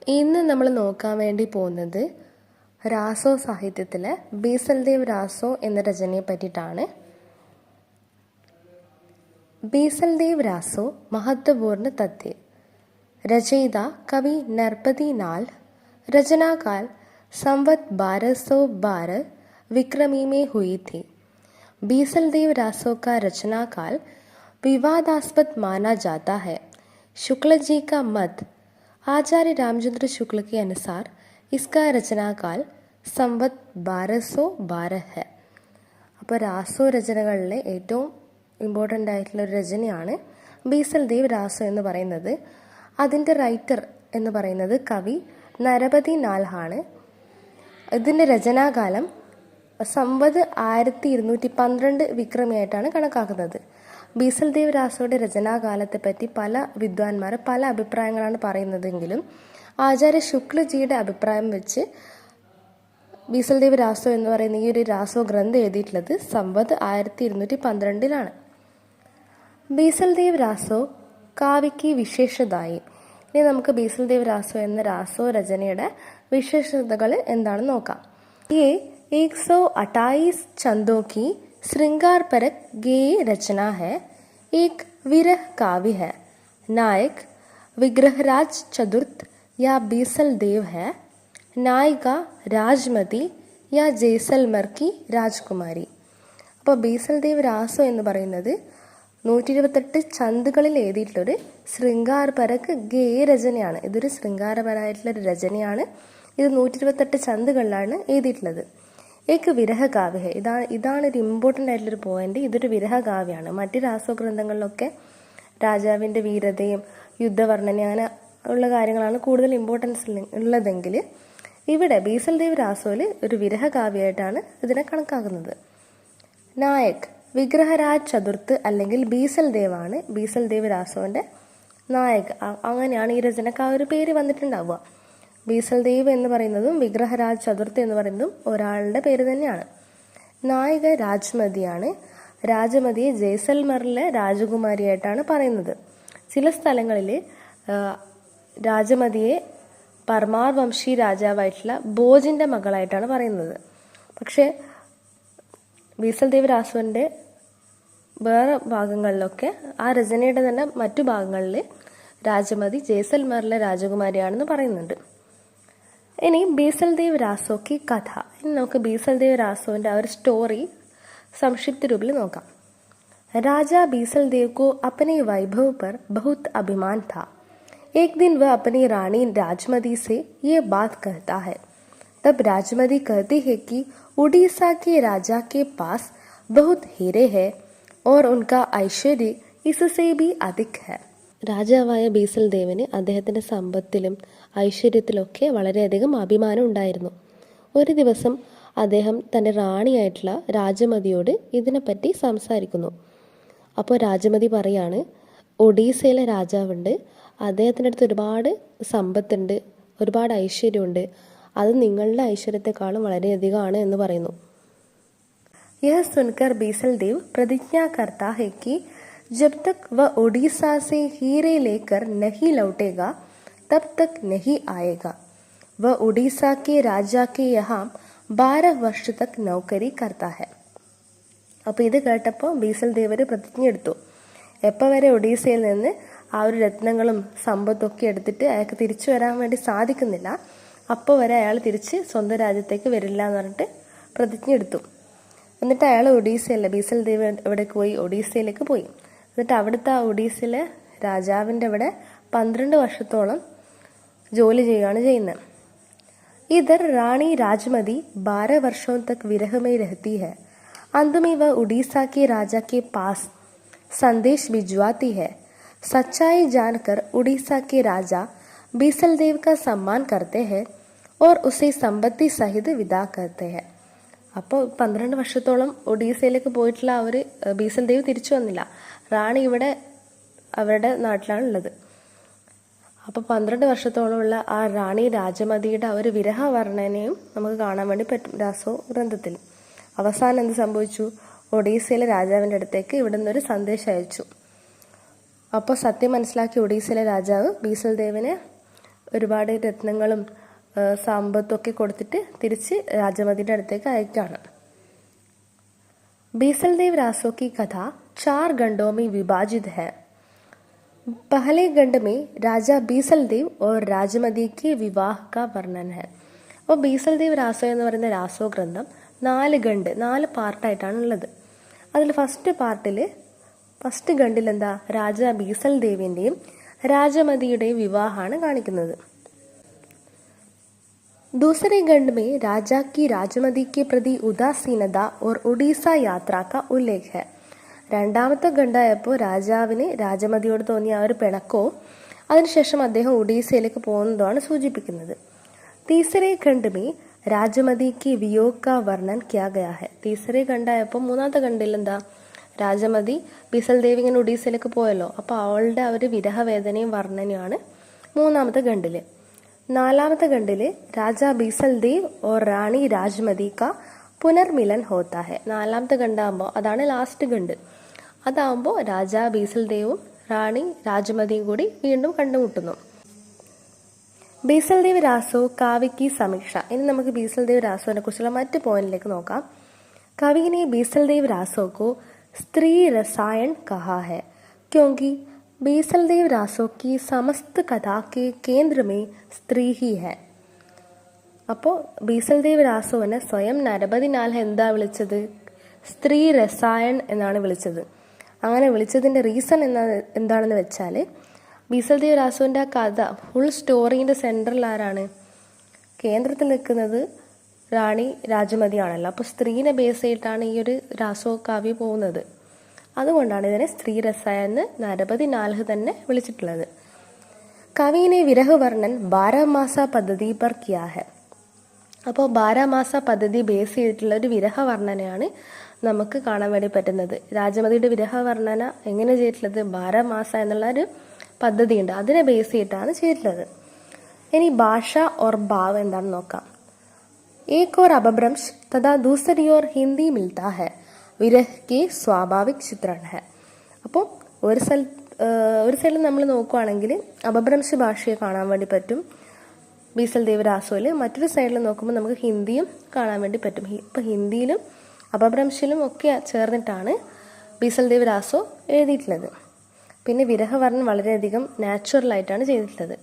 ഇന്ന് നമ്മൾ നോക്കാൻ വേണ്ടി പോകുന്നത് രാസോ സാഹിത്യത്തിലെ ബീസൽദേവ് രാസോ എന്ന രചനയെ പറ്റിയിട്ടാണ്. ബീസൽദേവ് രാസോ महत्वपूर्ण तथ्य. रचयिता कवि नरपति नाल. रचनाकाल संवत 1212 विक्रमी में हुई थी. बीसलदेव रासो का रचनाकाल विवादास्पद माना जाता है. शुक्ल जी का मत आचार्य रामचंद्र शुक्ल के अनुसार इसका रचनाकाल संवत 1212 है. അപ്പോൾ രാസോ രചനകളിലെ ഏറ്റവും ഇമ്പോർട്ടൻ്റ് ആയിട്ടുള്ള ഒരു രചനയാണ് ബീസൽദേവ് രാസോ എന്ന് പറയുന്നത്. അതിൻ്റെ റൈറ്റർ എന്ന് പറയുന്നത് കവി നരപതി നാൽഹാണ്. ഇതിൻ്റെ രചനാകാലം സംവത് 1212 വിക്രമിയായിട്ടാണ് കണക്കാക്കുന്നത്. ബീസൽദേവ് രാസോയുടെ രചനാകാലത്തെ പറ്റി പല വിദ്വാൻമാർ പല അഭിപ്രായങ്ങളാണ് പറയുന്നതെങ്കിലും ആചാര്യ ശുക്ലജിയുടെ അഭിപ്രായം വെച്ച് ബീസൽദേവ് രാസോ എന്ന് പറയുന്ന ഈ ഒരു രാസോ ഗ്രന്ഥം എഴുതിയിട്ടുള്ളത് സംവത് 1212 ബീസൽദേവ് രാസോ കാവ്യക്ക് വിശേഷതായി. ഇനി നമുക്ക് ബീസൽദേവ് രാസോ എന്ന രാസോ രചനയുടെ വിശേഷതകൾ എന്താണെന്ന് നോക്കാം. ये 128 छंदों की श्रृंगार परक गेय रचना है. एक विरह काव्य है. नायक विग्रहराज चतुर्थ या बीसलदेव है. नायिका രാജ്മതി या ജയ്സൽമർ की രാജകുമാരി. അപ്പോൾ ബീസൽദേവ് രാസോ എന്ന് പറയുന്നത് 128 ചന്തുകളിൽ എഴുതിയിട്ടുള്ളൊരു ശൃംഗാരപരക് ഗേയ രചനയാണ്. ഇതൊരു ശൃംഗാരപരമായിട്ടുള്ളൊരു രചനയാണ്. ഇത് 128 ചന്തുകളിലാണ് എഴുതിയിട്ടുള്ളത്. ഏക്ക് വിരഹകാവ്യ. ഇതാണ് ഒരു ഇമ്പോർട്ടൻ്റ് ആയിട്ടുള്ളൊരു പോയിന്റ്. ഇതൊരു വിരഹകാവ്യമാണ്. മറ്റ് രാസോ ഗ്രന്ഥങ്ങളിലൊക്കെ രാജാവിൻ്റെ വീരതയും യുദ്ധവർണ്ണന അങ്ങനെ ഉള്ള കാര്യങ്ങളാണ് കൂടുതൽ ഇമ്പോർട്ടൻസ് ഉള്ളതെങ്കിൽ ഇവിടെ ബീസൽദേവ് രാസോയിൽ ഒരു വിരഹകാവ്യമായിട്ടാണ് ഇതിനെ കണക്കാക്കുന്നത്. നായക് വിഗ്രഹരാജ് ചതുർത്ത് അല്ലെങ്കിൽ ബീസൽദേവാണ് ബീസൽദേവ് രാസോൻ്റെ നായക്. അങ്ങനെയാണ് ഈ രചനക്ക് ആ ഒരു പേര് വന്നിട്ടുണ്ടാവുക. ബീസൽദേവ് എന്ന് പറയുന്നതും വിഗ്രഹരാജ് ചതുർത്ത് എന്ന് പറയുന്നതും ഒരാളുടെ പേര് തന്നെയാണ്. നായിക രാജ്മതിയാണ്. രാജമതിയെ ജയ്സൽമറിലെ രാജകുമാരിയായിട്ടാണ് പറയുന്നത്. ചില സ്ഥലങ്ങളിൽ രാജമതിയെ പർമാർ വംശി രാജാവായിട്ടുള്ള ഭോജിൻ്റെ മകളായിട്ടാണ് പറയുന്നത്. പക്ഷേ ബീസൽദേവ് രാസോൻ്റെ വേറെ ഭാഗങ്ങളിലൊക്കെ ആ രചനയുടെ തന്നെ മറ്റു ഭാഗങ്ങളിൽ രാജമതി ജയ്സൽമറിലെ രാജകുമാരിയാണെന്ന് പറയുന്നുണ്ട്. ഇനി ബീസൽദേവ് രാസോക്ക് കഥ. ഇനി നമുക്ക് ബീസൽദേവ് രാസോൻ്റെ ആ ഒരു സ്റ്റോറി സംക്ഷിപ്ത രൂപത്തിൽ നോക്കാം. राजा बीसलदेव को अपने वैभव पर बहुत अभिमान था. एक दिन वह अपनी रानी राजमती से ये बात कहता है. तब राजमती कहती है कि उड़ीसा के राजा के पास बहुत हीरे हैं और उनका ऐश्वर्य इससे भी अधिक है. രാജാവായ ബീസൽദേവിന് അദ്ദേഹത്തിൻ്റെ സമ്പത്തിലും ഐശ്വര്യത്തിലൊക്കെ വളരെയധികം അഭിമാനം ഉണ്ടായിരുന്നു. ഒരു ദിവസം അദ്ദേഹം തൻ്റെ റാണിയായിട്ടുള്ള രാജമതിയോട് ഇതിനെപ്പറ്റി സംസാരിക്കുന്നു. അപ്പോൾ രാജമതി പറയാണ്, ഒഡീസയിലെ രാജാവുണ്ട്, അദ്ദേഹത്തിൻ്റെ അടുത്ത് ഒരുപാട് സമ്പത്തുണ്ട്, ഒരുപാട് ഐശ്വര്യമുണ്ട്, അത് നിങ്ങളുടെ ഐശ്വര്യത്തെക്കാളും വളരെയധികമാണ് എന്ന് പറയുന്നു. यह सुनकर बीसलदेव प्रतिज्ञा करता है कि जब तक वह ओडिशा से हीरे लेकर नहीं लौटेगा तब तक नहीं आएगा. वह ओडिशा के राजा के यहाँ 12 वर्ष तक नौकरी करता है. അപ്പോൾ ഇത് കേട്ടപ്പോൾ ബീസൽദേവർ പ്രതിജ്ഞ എടുത്തു, എപ്പോൾ വരെ ഒഡീസയിൽ നിന്ന് ആ ഒരു രത്നങ്ങളും സമ്പത്തൊക്കെ എടുത്തിട്ട് അയാൾക്ക് തിരിച്ചു വരാൻ വേണ്ടി സാധിക്കുന്നില്ല, അപ്പോൾ വരെ അയാൾ തിരിച്ച് സ്വന്തം രാജ്യത്തേക്ക് വരില്ല എന്ന് പറഞ്ഞിട്ട് പ്രതിജ്ഞ എടുത്തു. എന്നിട്ട് അയാൾ ഒഡീസയിലെ ബീസൽദേവ് എവിടേക്ക് പോയി? ഒഡീസയിലേക്ക് പോയി. എന്നിട്ട് അവിടുത്തെ ആ ഒഡീസയിലെ രാജാവിൻ്റെ അവിടെ 12 വർഷത്തോളം ജോലി ചെയ്യുകയാണ് ചെയ്യുന്നത്. इधर रानी राजमती 12 वर्षों तक विरह में रहती है. अंत में वह उड़ीसा के राजा के पास संदेश भिजवाती है. सच्चाई जानकर उड़ीसा के राजा बीसलदेव का सम्मान करते हैं और उसे संपत्ति सहित विदा करते हैं. അപ്പോൾ 12 വർഷത്തോളം ഒഡീസയിലേക്ക് പോയിട്ടുള്ള ആ ഒരു ബീസൽദേവ് തിരിച്ചു വന്നില്ല. റാണി ഇവിടെ അവരുടെ നാട്ടിലാണുള്ളത്. അപ്പോൾ 12 വർഷത്തോളമുള്ള ആ റാണി രാജമതിയുടെ ആ ഒരു വിരഹ വർണ്ണനയും നമുക്ക് കാണാൻ വേണ്ടി പറ്റും രാസോ ഗ്രന്ഥത്തിൽ. അവസാനം എന്ത് സംഭവിച്ചു? ഒഡീസയിലെ രാജാവിൻ്റെ അടുത്തേക്ക് ഇവിടെ നിന്നൊരു സന്ദേശം അയച്ചു. അപ്പോൾ സത്യം മനസ്സിലാക്കി ഒഡീസയിലെ രാജാവ് ബീസൽദേവിനെ ഒരുപാട് രത്നങ്ങളും സമ്പത്തൊക്കെ കൊടുത്തിട്ട് തിരിച്ച് രാജമതിയുടെ അടുത്തേക്ക് അയക്കുകയാണ്. बीसलदेव रासो की कथा 4 खंडों में विभाजित है. पहले खंड में राजा बीसलदेव और राजमതി के विवाह का वर्णन है. അപ്പോൾ ബീസൽദേവ് രാസോ എന്ന് പറയുന്ന രാസോ ഗ്രന്ഥം 4 പാർട്ടായിട്ടാണ് ഉള്ളത്. അതിൽ ഫസ്റ്റ് ഖണ്ഡിൽ എന്താ, രാജാ ബീസൽദേവിൻ്റെയും രാജമതിയുടെയും വിവാഹമാണ് കാണിക്കുന്നത്. दूसरे खंड में राजा की राजमതി के प्रति उदासीनता और उड़ीसा यात्रा का उल्लेख है. രണ്ടാമത്തെ ഖണ്ഡായപ്പോൾ രാജാവിന് രാജമതിയോട് തോന്നിയ ആ ഒരു പിണക്കവും അതിനുശേഷം അദ്ദേഹം ഒഡീസയിലേക്ക് പോകുന്നതാണ് സൂചിപ്പിക്കുന്നത്. तीसरे खंड में राजमതി की वियोग का वर्णन किया गया है. तीसरे ഖണ്ഡായപ്പോൾ മൂന്നാമത്തെ ഖണ്ഡിൽ എന്താ, രാജമതി ബീസൽദേവ് ഇങ്ങനെ ഒഡീസയിലേക്ക് പോയല്ലോ, അപ്പോൾ അവളുടെ ആ ഒരു വിരഹവേദനയും വർണ്ണനയാണ് മൂന്നാമത്തെ ഖണ്ഡിൽ. നാലാമത്തെ ഖണ്ഡില് രാജാ ബീസൽദേവ് और റാണി രാജമതി का പുനർമിലൻ होता है. നാലാമത്തെ ഖണ്ഡാകുമ്പോൾ, അതാണ് ലാസ്റ്റ് ഖണ്ഡ്, അതാവുമ്പോൾ രാജാ ബീസൽദേവും റാണി രാജമതിയും കൂടി വീണ്ടും കണ്ടുമുട്ടുന്നു. ബീസൽദേവ് രാസോ കാവ്യ की സമീക്ഷ. ഇനി നമുക്ക് ബീസൽദേവ് രാസോനെ കുറിച്ചുള്ള മറ്റ് പോയിന്റിലേക്ക് നോക്കാം. कवि ने बीसलदेव रासो को स्त्री रसायन कहा है क्योंकि बीसलदेव रासो की समस्त कथा के केंद्र में स्त्री ही है. അപ്പോൾ ബീസൽദേവ് രാസോനെ സ്വയം നരപതിനാൽ എന്താ വിളിച്ചത്, സ്ത്രീ രസായൻ എന്നാണ് വിളിച്ചത്. അങ്ങനെ വിളിച്ചതിൻ്റെ റീസൺ എന്താണെന്ന് വെച്ചാൽ, ബീസൽദേവ് രാസോൻ്റെ ആ കഥ ഫുൾ സ്റ്റോറീൻ്റെ സെൻട്രൽ ആരാണ്, കേന്ദ്രത്തിൽ നിൽക്കുന്നത് റാണി രാജമതിയാണല്ലോ. അപ്പോൾ സ്ത്രീനെ ബേസ് ചെയ്തിട്ടാണ് ഈ ഒരു രാസോ കാവ്യ പോകുന്നത്. അതുകൊണ്ടാണ് ഇതിനെ സ്ത്രീ രസായൻ എന്ന് നരപതി നാൽഹ് തന്നെ വിളിച്ചിട്ടുള്ളത്. കവിനെ വിരഹ വർണ്ണൻ 12 മാസ പദ്ധതി പർ കിയാ ഹെ. അപ്പോൾ 12 മാസ പദ്ധതി ബേസ് ചെയ്തിട്ടുള്ള ഒരു വിരഹ വർണ്ണനയാണ് നമുക്ക് കാണാൻ വേണ്ടി പറ്റുന്നത്. രാജമതിയുടെ വിരഹ വർണ്ണന എങ്ങനെ ചെയ്തിട്ടുള്ളത്, 12 മാസ എന്നുള്ള ഒരു പദ്ധതി ഉണ്ട്, അതിനെ ബേസ് ചെയ്തിട്ടാണ് ചെയ്തിട്ടുള്ളത്. ഇനി ഭാഷ ഓർ ഭാവ് എന്താണെന്ന് നോക്കാം. एक और अपभ्रंश तथा दूसरी ओर हिंदी मिलता है. विरह के स्वाभाविक चित्रण है. അപ്പോൾ ഒരു സൈഡിൽ നമ്മൾ നോക്കുകയാണെങ്കിൽ അപഭ്രംശ ഭാഷയെ കാണാൻ വേണ്ടി പറ്റും ബീസൽദേവ് രാസോയിൽ. മറ്റൊരു സൈഡിൽ നോക്കുമ്പോൾ നമുക്ക് ഹിന്ദിയും കാണാൻ വേണ്ടി പറ്റും. ഇപ്പോൾ ഹിന്ദിയിലും അപഭ്രംശിലും ഒക്കെ ചേർന്നിട്ടാണ് ബീസൽദേവ് രാസോ എഴുതിയിട്ടുള്ളത്. പിന്നെ വിരഹവർണ്ണൻ വളരെയധികം നാച്ചുറലായിട്ടാണ് ചെയ്തിട്ടുള്ളത്.